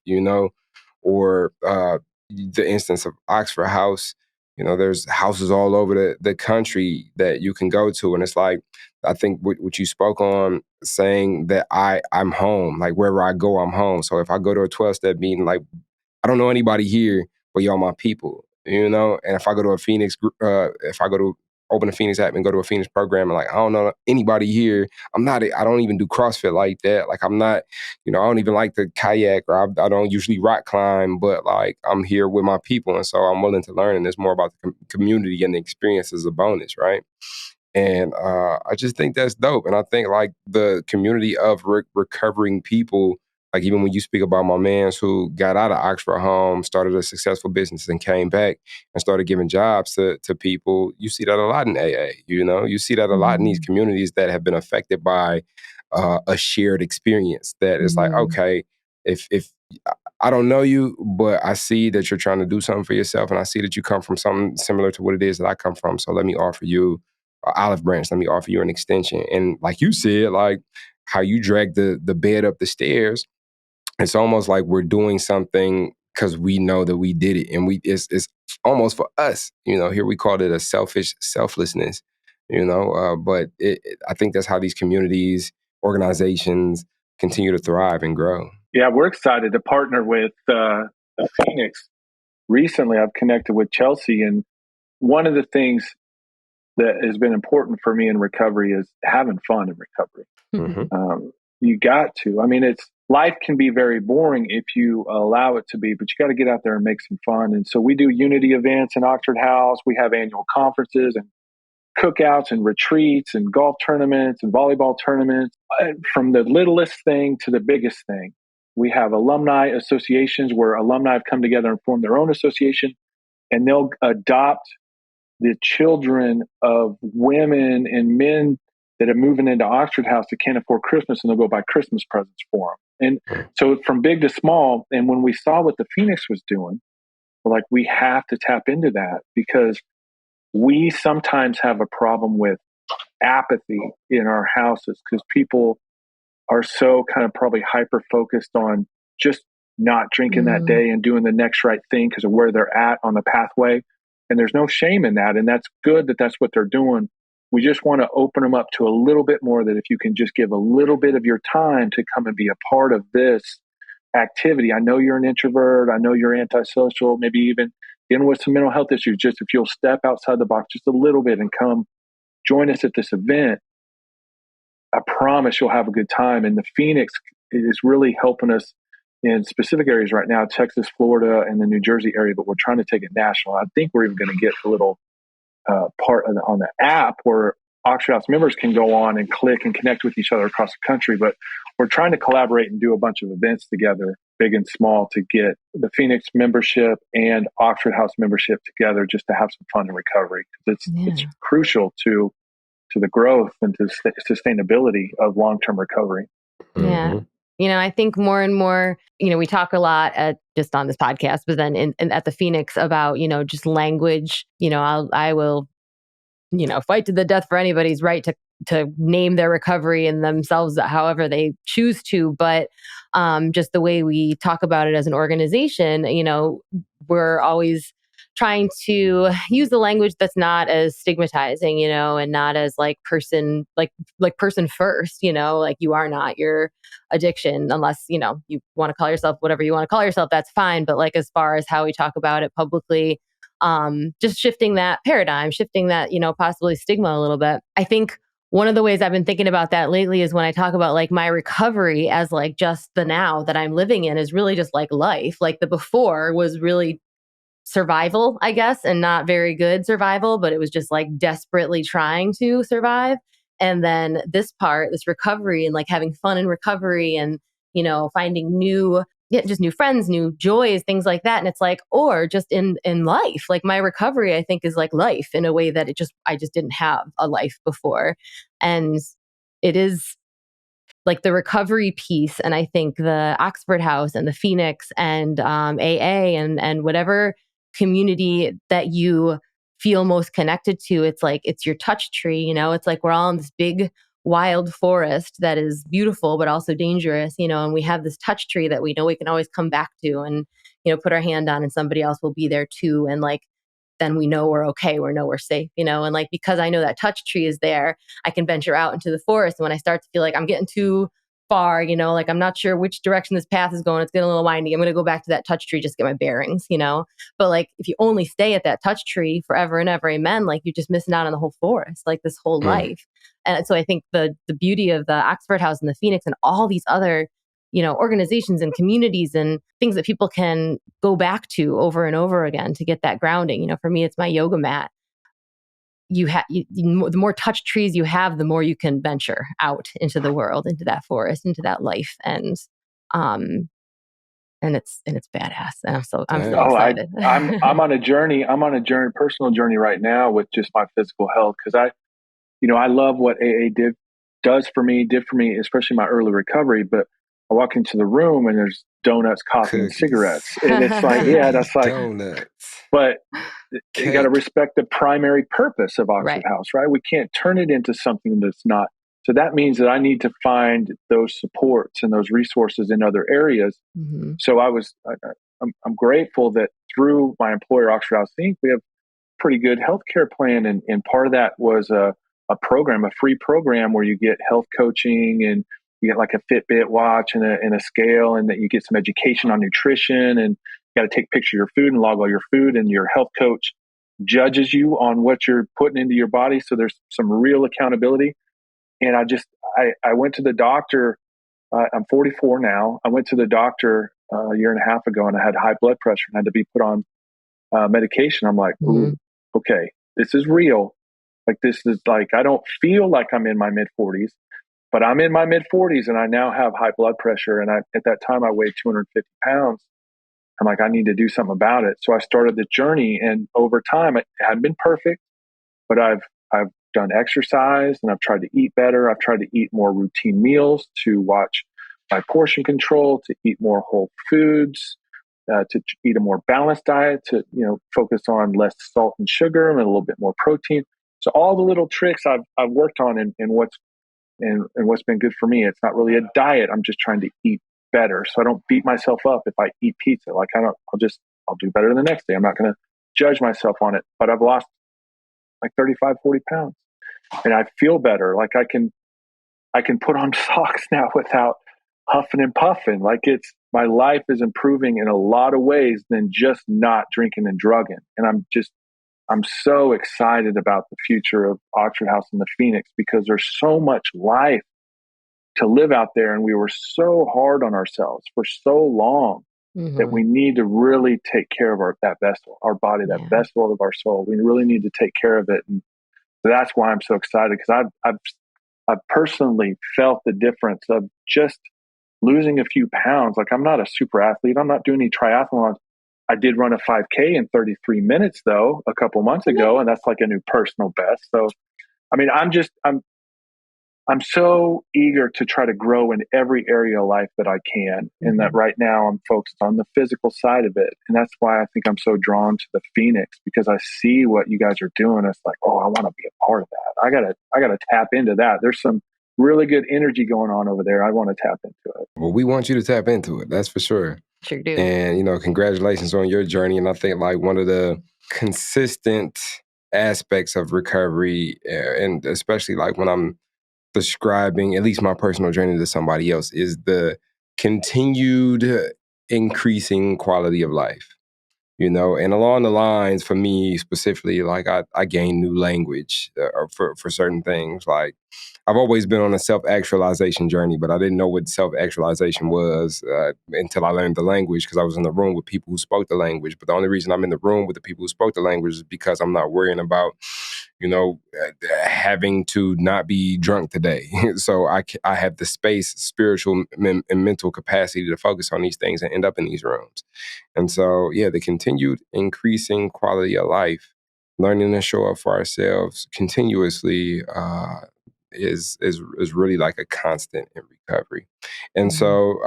or the instance of Oxford House. There's houses all over the country that you can go to. And it's like, I think what you spoke on, saying that I'm home, like wherever I go, I'm home. So if I go to a 12-step meeting, like I don't know anybody here, but y'all my people, And if I go to a Phoenix, if I go to open a Phoenix app and go to a Phoenix program, and like, I don't know anybody here. I don't even do CrossFit like that. Like I'm not, I don't even like to kayak, or I don't usually rock climb, but like I'm here with my people. And so I'm willing to learn. And it's more about the community and the experience as a bonus, right? And I just think that's dope. And I think like the community of recovering people Like even when you speak about my mans who got out of Oxford home, started a successful business and came back and started giving jobs to people, you see that a lot in AA, you see that a lot in these communities that have been affected by a shared experience that is like, okay, if I don't know you, but I see that you're trying to do something for yourself, and I see that you come from something similar to what it is that I come from. So let me offer you an olive branch. Let me offer you an extension. And like you said, like how you drag the bed up the stairs, it's almost like we're doing something because we know that we did it, and it's almost for us. Here we called it a selfish selflessness. But I think that's how these communities, organizations continue to thrive and grow. Yeah, we're excited to partner with Phoenix. Recently, I've connected with Chelsea, and one of the things that has been important for me in recovery is having fun in recovery. You got to. I mean, life can be very boring if you allow it to be, but you got to get out there and make some fun. And so we do unity events in Oxford House. We have annual conferences and cookouts and retreats and golf tournaments and volleyball tournaments, from the littlest thing to the biggest thing. We have alumni associations where alumni have come together and formed their own association, and they'll adopt the children of women and men that are moving into Oxford House that can't afford Christmas, and they'll go buy Christmas presents for them. And so from big to small, and when we saw what the Phoenix was doing, we're like, we have to tap into that, because we sometimes have a problem with apathy in our houses because people are so kind of probably hyper focused on just not drinking that day and doing the next right thing because of where they're at on the pathway. And there's no shame in that. And that's good that that's what they're doing. We just want to open them up to a little bit more, that if you can just give a little bit of your time to come and be a part of this activity. I know you're an introvert. I know you're antisocial, maybe even dealing with some mental health issues. Just if you'll step outside the box just a little bit and come join us at this event, I promise you'll have a good time. And the Phoenix is really helping us in specific areas right now, Texas, Florida, and the New Jersey area, but we're trying to take it national. I think we're even going to get a little part on the app where Oxford House members can go on and click and connect with each other across the country. But we're trying to collaborate and do a bunch of events together, big and small, to get the Phoenix membership and Oxford House membership together just to have some fun in recovery. It's crucial to the growth and to sustainability of long-term recovery. Yeah. I think more and more, we talk a lot just on this podcast, but then at the Phoenix about, just language. I will, fight to the death for anybody's right to name their recovery and themselves however they choose to. But just the way we talk about it as an organization, we're always trying to use the language that's not as stigmatizing, and not as like person first, like you are not your addiction unless, you want to call yourself whatever you want to call yourself, that's fine. But like, as far as how we talk about it publicly, just shifting that paradigm, shifting that, possibly stigma a little bit. I think one of the ways I've been thinking about that lately is when I talk about like my recovery as like just the now that I'm living in is really just like life. Like the before was really survival, I guess, and not very good survival, but it was just like desperately trying to survive. And then this part, this recovery and like having fun in recovery and, finding just new friends, new joys, things like that. And it's like, or just in life, like my recovery, I think is like life in a way that I just didn't have a life before. And it is like the recovery piece. And I think the Oxford House and the Phoenix and AA and whatever community that you feel most connected to, it's like, it's your touch tree, it's like we're all in this big wild forest that is beautiful, but also dangerous, and we have this touch tree that we know we can always come back to and, put our hand on and somebody else will be there too. And like, then we know we're okay. We know we're safe, and like, because I know that touch tree is there, I can venture out into the forest. And when I start to feel like I'm getting too far, like I'm not sure which direction this path is going, it's getting a little windy, I'm going to go back to that touch tree, just get my bearings, But like, if you only stay at that touch tree forever and ever, amen, like you're just missing out on the whole forest, like this whole life. And so I think the beauty of the Oxford House and the Phoenix and all these other, organizations and communities and things that people can go back to over and over again to get that grounding. For me, it's my yoga mat. The more touch trees you have, the more you can venture out into the world, into that forest, into that life. And And it's badass. And I'm so Oh, excited. I'm on a journey. I'm on a journey, personal journey right now with just my physical health because I love what AA did for me, especially my early recovery. But I walk into the room and there's donuts, coffee, and Cookies. cigarettes, and it's like, yeah, that's like, Donuts. but you got to Cake. respect the primary purpose of Oxford Right. House, right? We can't turn it into something that's not. So that means that I need to find those supports and those resources in other areas. Mm-hmm. So I'm grateful that through my employer, Oxford House Inc., we have a pretty good healthcare plan. And part of that was a free program where you get health coaching and you get like a Fitbit watch and a scale, and that you get some education on nutrition, and you got to take picture of your food and log all your food, and your health coach judges you on what you're putting into your body. So there's some real accountability. And I went to the doctor. I'm 44 now. I went to the doctor a year and a half ago, and I had high blood pressure and had to be put on medication. I'm like, ooh, okay, this is real. Like, this is like, I don't feel like I'm in my mid 40s, but I'm in my mid 40s and I now have high blood pressure. And at that time I weighed 250 pounds. I'm like, I need to do something about it. So I started the journey, and over time, it hadn't been perfect, but I've done exercise and I've tried to eat better. I've tried to eat more routine meals, to watch my portion control, to eat more whole foods, to eat a more balanced diet, to focus on less salt and sugar and a little bit more protein. So all the little tricks I've worked on, and what's been good for me. It's not really a diet. I'm just trying to eat better, so I don't beat myself up if I eat pizza. Like, I'll do better the next day. I'm not going to judge myself on it. But I've lost like 35, 40 pounds, and I feel better. Like, I can put on socks now without huffing and puffing. Like, my life is improving in a lot of ways than just not drinking and drugging. And I'm so excited about the future of Oxford House in the Phoenix, because there's so much life to live out there. And we were so hard on ourselves for so long that we need to really take care of that vessel, our body, that vessel of our soul. We really need to take care of it. And that's why I'm so excited, because I've personally felt the difference of just losing a few pounds. Like, I'm not a super athlete. I'm not doing any triathlons. I did run a 5K in 33 minutes though, a couple months ago. And that's like a new personal best. So, I mean, I'm so eager to try to grow in every area of life that I can. And that right now I'm focused on the physical side of it. And that's why I think I'm so drawn to the Phoenix, because I see what you guys are doing. It's like, oh, I want to be a part of that. I gotta tap into that. There's some really good energy going on over there. I want to tap into it. Well, we want you to tap into it. That's for sure. Sure do. And, congratulations on your journey. And I think like one of the consistent aspects of recovery, and especially like when I'm describing at least my personal journey to somebody else, is the continued increasing quality of life. And along the lines, for me specifically, like I gained new language for certain things. Like, I've always been on a self-actualization journey, but I didn't know what self-actualization was until I learned the language, because I was in the room with people who spoke the language. But the only reason I'm in the room with the people who spoke the language is because I'm not worrying about, having to not be drunk today. So I have the space, spiritual and mental capacity to focus on these things and end up in these rooms. And so, yeah, the continued increasing quality of life, learning to show up for ourselves continuously, is really like a constant in recovery. And so,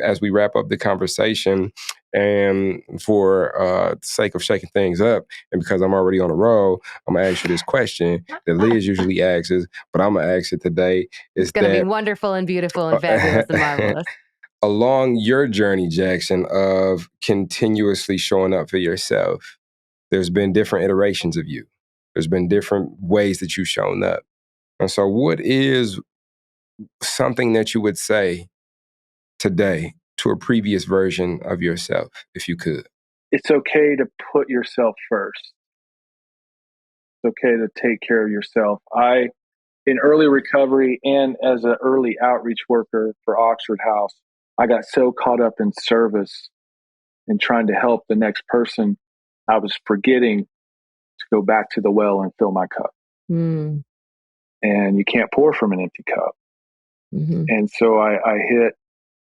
as we wrap up the conversation, and for the sake of shaking things up, and because I'm already on a roll, I'm gonna ask you this question that Liz usually asks, but I'm gonna ask it today. It's gonna be wonderful and beautiful and fabulous and marvelous. Along your journey, Jackson, of continuously showing up for yourself, there's been different iterations of you. There's been different ways that you've shown up. And so what is something that you would say today to a previous version of yourself, if you could? It's okay to put yourself first. It's okay to take care of yourself. In early recovery and as an early outreach worker for Oxford House, I got so caught up in service and trying to help the next person, I was forgetting to go back to the well and fill my cup. And you can't pour from an empty cup. And so I hit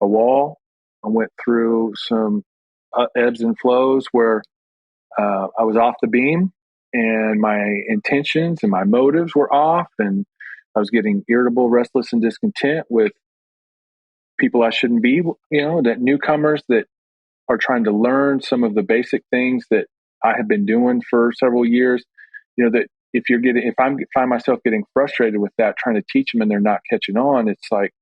a wall, I went through some ebbs and flows where I was off the beam and my intentions and my motives were off, and I was getting irritable, restless, and discontent with people I shouldn't be, that newcomers that are trying to learn some of the basic things that I have been doing for several years. That if I find myself getting frustrated with that, trying to teach them and they're not catching on, it's like,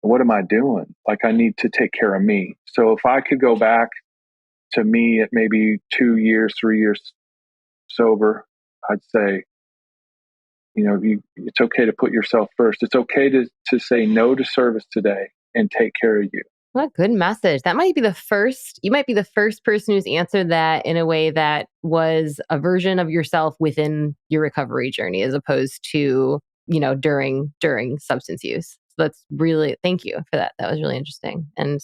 what am I doing? Like, I need to take care of me. So if I could go back to me at maybe 2 years, 3 years sober, I'd say, it's okay to put yourself first. It's okay to say no to service today and take care of you. What a good message. You might be the first person who's answered that in a way that was a version of yourself within your recovery journey, as opposed to, during substance use. So that's really, thank you for that. That was really interesting and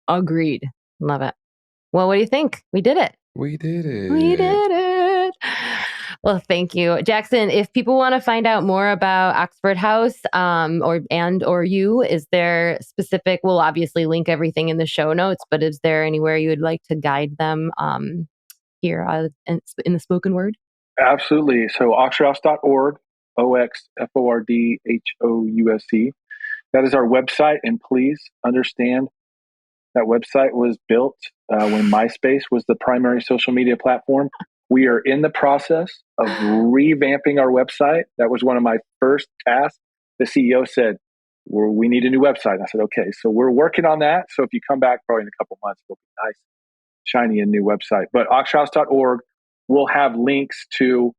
agreed. Love it. Well, what do you think? We did it. We did it. We did it. Well, thank you, Jackson. If people want to find out more about Oxford House, or you, is there specific? We'll obviously link everything in the show notes, but is there anywhere you would like to guide them here in the spoken word? Absolutely. So oxfordhouse.org, OXFORDHOUSE. That is our website, and please understand that website was built when MySpace was the primary social media platform. We are in the process of revamping our website. That was one of my first tasks. The CEO said, we need a new website. I said, okay, so we're working on that. So if you come back probably in a couple months, it'll be nice, shiny and new website. But oxfordhouse.org will have links to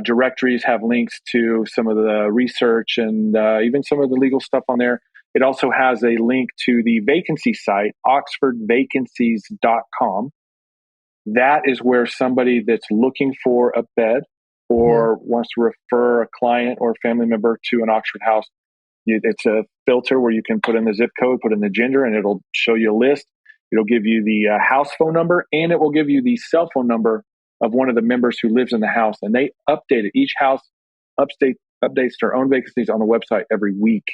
directories, have links to some of the research and even some of the legal stuff on there. It also has a link to the vacancy site, oxfordvacancies.com. That is where somebody that's looking for a bed or wants to refer a client or a family member to an Oxford House, it's a filter where you can put in the zip code, put in the gender, and it'll show you a list. It'll give you the house phone number, and it will give you the cell phone number of one of the members who lives in the house. And they update it. Each house updates their own vacancies on the website every week.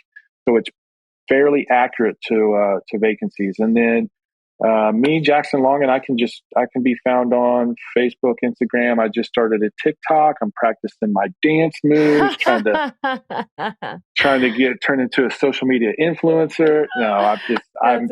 So it's fairly accurate to vacancies. And then me, Jackson Longan, I can be found on Facebook, Instagram. I just started a TikTok. I'm practicing my dance moves, trying to turn into a social media influencer. No, I'm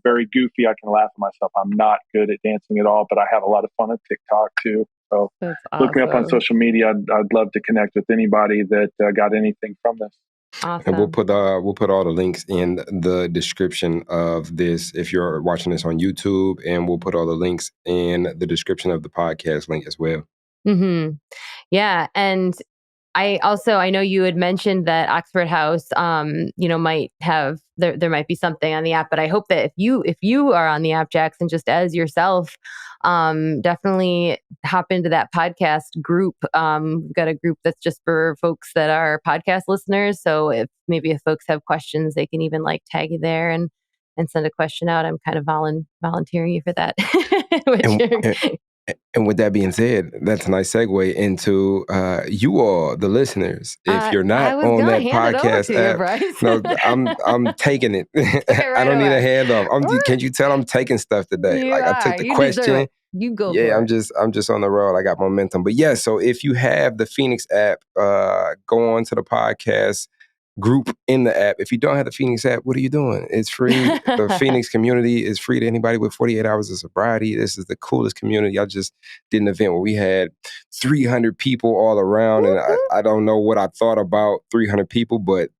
very goofy. I can laugh at myself. I'm not good at dancing at all, but I have a lot of fun at TikTok too. So look me up on social media. I'd love to connect with anybody that got anything from this. Awesome. And we'll put all the links in the description of this if you're watching this on YouTube, and we'll put all the links in the description of the podcast link as well. Mm-hmm. Yeah, and I know you had mentioned that Oxford House, might have there might be something on the app, but I hope that if you are on the app, Jackson, just as yourself, definitely hop into that podcast group. We've got a group that's just for folks that are podcast listeners. So if folks have questions, they can even tag you there and send a question out. I'm kind of volunteering you for that. And with that being said, that's a nice segue into you all, the listeners. If you're not on that podcast app, no, I'm taking it. I don't need a handoff. Can you tell I'm taking stuff today? I took the question. You go. Yeah, I'm just on the road. I got momentum. But yeah, so if you have the Phoenix app, go on to the podcast group in the app. If you don't have the Phoenix app, what are you doing? It's free. The Phoenix community is free to anybody with 48 hours of sobriety. This is the coolest community. I just did an event where we had 300 people all around, and I don't know what I thought about 300 people, but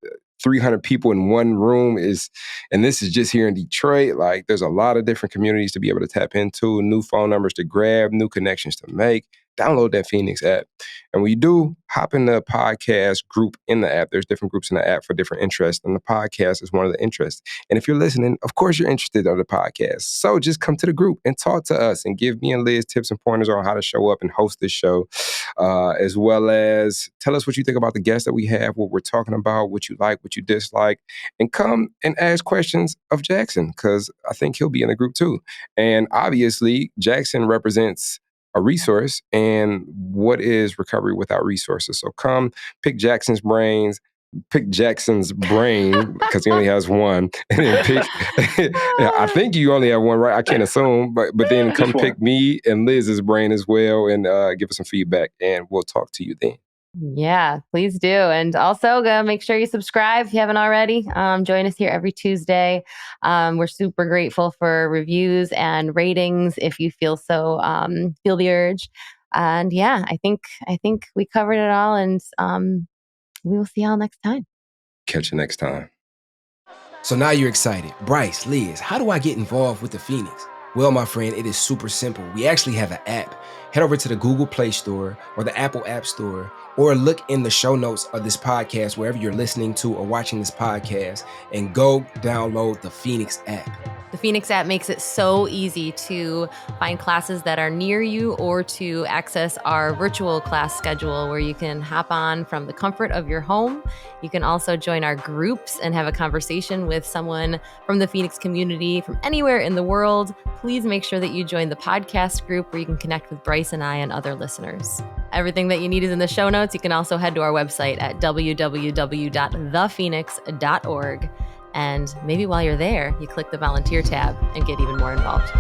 300 people in one room and this is just here in Detroit. There's a lot of different communities to be able to tap into, new phone numbers to grab, new connections to make. Download that Phoenix app. And when you do, hop in the podcast group in the app. There's different groups in the app for different interests, and the podcast is one of the interests. And if you're listening, of course you're interested in the podcast. So just come to the group and talk to us and give me and Liz tips and pointers on how to show up and host this show, as well as tell us what you think about the guests that we have, what we're talking about, what you like, what you dislike, and come and ask questions of Jackson, because I think he'll be in the group too. And obviously, Jackson represents a resource, and what is recovery without resources? So come pick Jackson's brains, pick Jackson's brain because he only has one, and then pick. I think you only have one, right? I can't assume, but then come pick me and Liz's brain as well, and give us some feedback, and we'll talk to you then. Yeah, please do. And also make sure you subscribe if you haven't already. Join us here every Tuesday. We're super grateful for reviews and ratings if you feel the urge. And yeah, I think we covered it all, and we will see y'all next time. Catch you next time. So now you're excited. Bryce, Liz, how do I get involved with the Phoenix? Well, my friend, it is super simple. We actually have an app. Head over to the Google Play Store or the Apple App Store, or look in the show notes of this podcast, wherever you're listening to or watching this podcast, and go download the Phoenix app. The Phoenix app makes it so easy to find classes that are near you or to access our virtual class schedule where you can hop on from the comfort of your home. You can also join our groups and have a conversation with someone from the Phoenix community from anywhere in the world. Please make sure that you join the podcast group where you can connect with Bryce and I and other listeners. Everything that you need is in the show notes. You can also head to our website at www.thephoenix.org. And maybe while you're there, you click the volunteer tab and get even more involved.